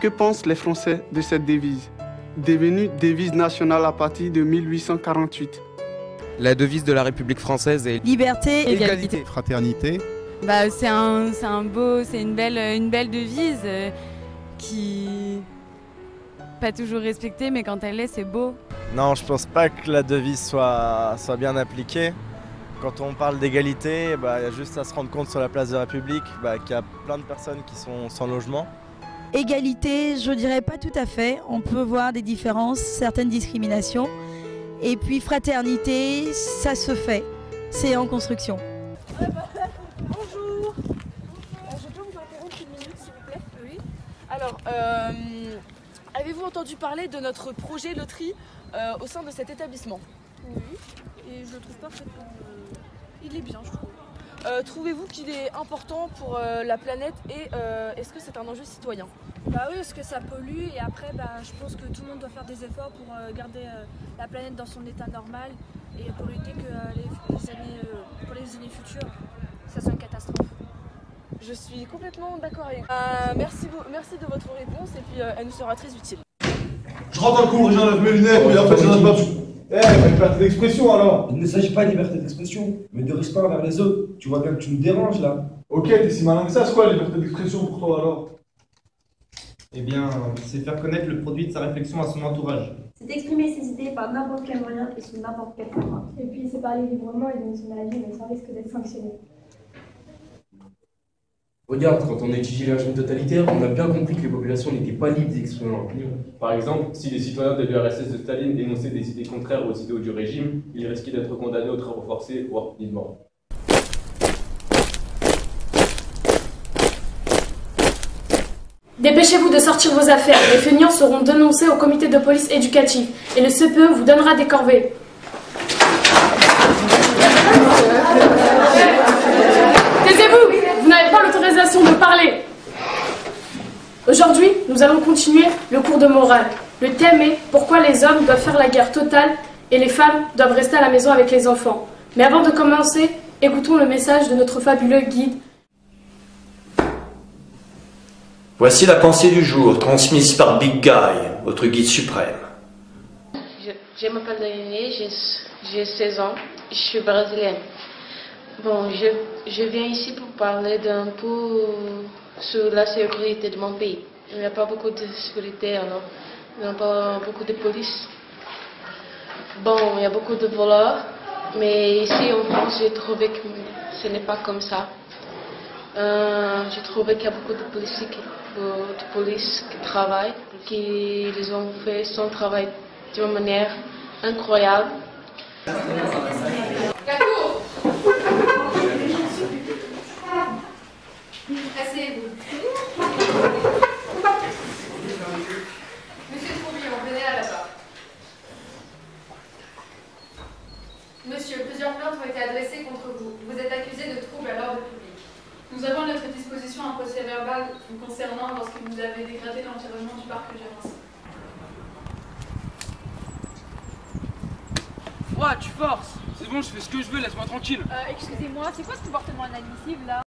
Que pensent les Français de cette devise, devenue devise nationale à partir de 1848? La devise de la République française est liberté, égalité, fraternité. C'est une belle devise qui pas toujours respectée, mais quand elle l'est, c'est beau. Non, je pense pas que la devise soit bien appliquée. Quand on parle d'égalité, il y a juste à se rendre compte sur la place de la République qu'il y a plein de personnes qui sont sans logement. Égalité, je dirais pas tout à fait. On peut voir des différences, certaines discriminations. Et puis fraternité, ça se fait. C'est en construction. Bonjour. Je peux vous interrompre une minute, s'il vous plaît? Oui. Alors, avez-vous entendu parler de notre projet loterie au sein de cet établissement? Oui. Et je le trouve parfaitement. Il est bien, je trouve. Trouvez-vous qu'il est important pour la planète et est-ce que c'est un enjeu citoyen? Bah oui, parce que ça pollue et après, je pense que tout le monde doit faire des efforts pour garder la planète dans son état normal et pour lutter que pour les années futures, ça soit une catastrophe. Je suis complètement d'accord avec vous. Merci de votre réponse et puis elle nous sera très utile. Je rentre en cours, j'enlève mes lunettes, mais en fait j'en ai pas tout. Liberté d'expression alors. Il ne s'agit pas de liberté d'expression, mais de respect envers les autres. Tu vois bien que tu nous déranges là. Ok, t'es si malin que ça, c'est quoi la liberté d'expression pour toi alors? Eh bien, c'est faire connaître le produit de sa réflexion à son entourage. C'est exprimer ses idées par n'importe quel moyen et sous n'importe quel format. Et puis c'est parler librement et donner son avis, mais ça risque d'être sanctionné. Regarde, quand on a étudié le régime totalitaire, on a bien compris que les populations n'étaient pas libres d'exprimer leur opinion. Par exemple, si les citoyens de l'URSS de Staline dénonçaient des idées contraires aux idéaux du régime, ils risquaient d'être condamnés aux travaux forcés, voire de mort. Dépêchez-vous de sortir vos affaires. Les feignants seront dénoncés au comité de police éducative et le CPE vous donnera des corvées. Taisez-vous! Vous n'avez pas l'autorisation de parler. Aujourd'hui, nous allons continuer le cours de morale. Le thème est pourquoi les hommes doivent faire la guerre totale et les femmes doivent rester à la maison avec les enfants. Mais avant de commencer, écoutons le message de notre fabuleux guide. Voici la pensée du jour, transmise par Big Guy, votre guide suprême. Je m'appelle Daniel, j'ai 16 ans, je suis brésilienne. Bon, je viens ici pour parler d'un peu sur la sécurité de mon pays. Il n'y a pas beaucoup de sécurité, alors il n'y a pas beaucoup de police. Bon, il y a beaucoup de voleurs, mais ici en France, j'ai trouvé que ce n'est pas comme ça. J'ai trouvé qu'il y a beaucoup de police qui travaillent, qui les ont fait son travail d'une manière incroyable. Asseyez-vous. Monsieur Trouillon, venez là-bas. Monsieur, plusieurs plaintes ont été adressées contre vous. Vous êtes accusé de troubles à l'ordre public. Nous avons à notre disposition un procès-verbal vous concernant lorsque vous avez dégradé l'environnement du parc Gérince. Ouais, tu forces. C'est bon, je fais ce que je veux, laisse-moi tranquille. Excusez-moi, c'est quoi ce comportement inadmissible là?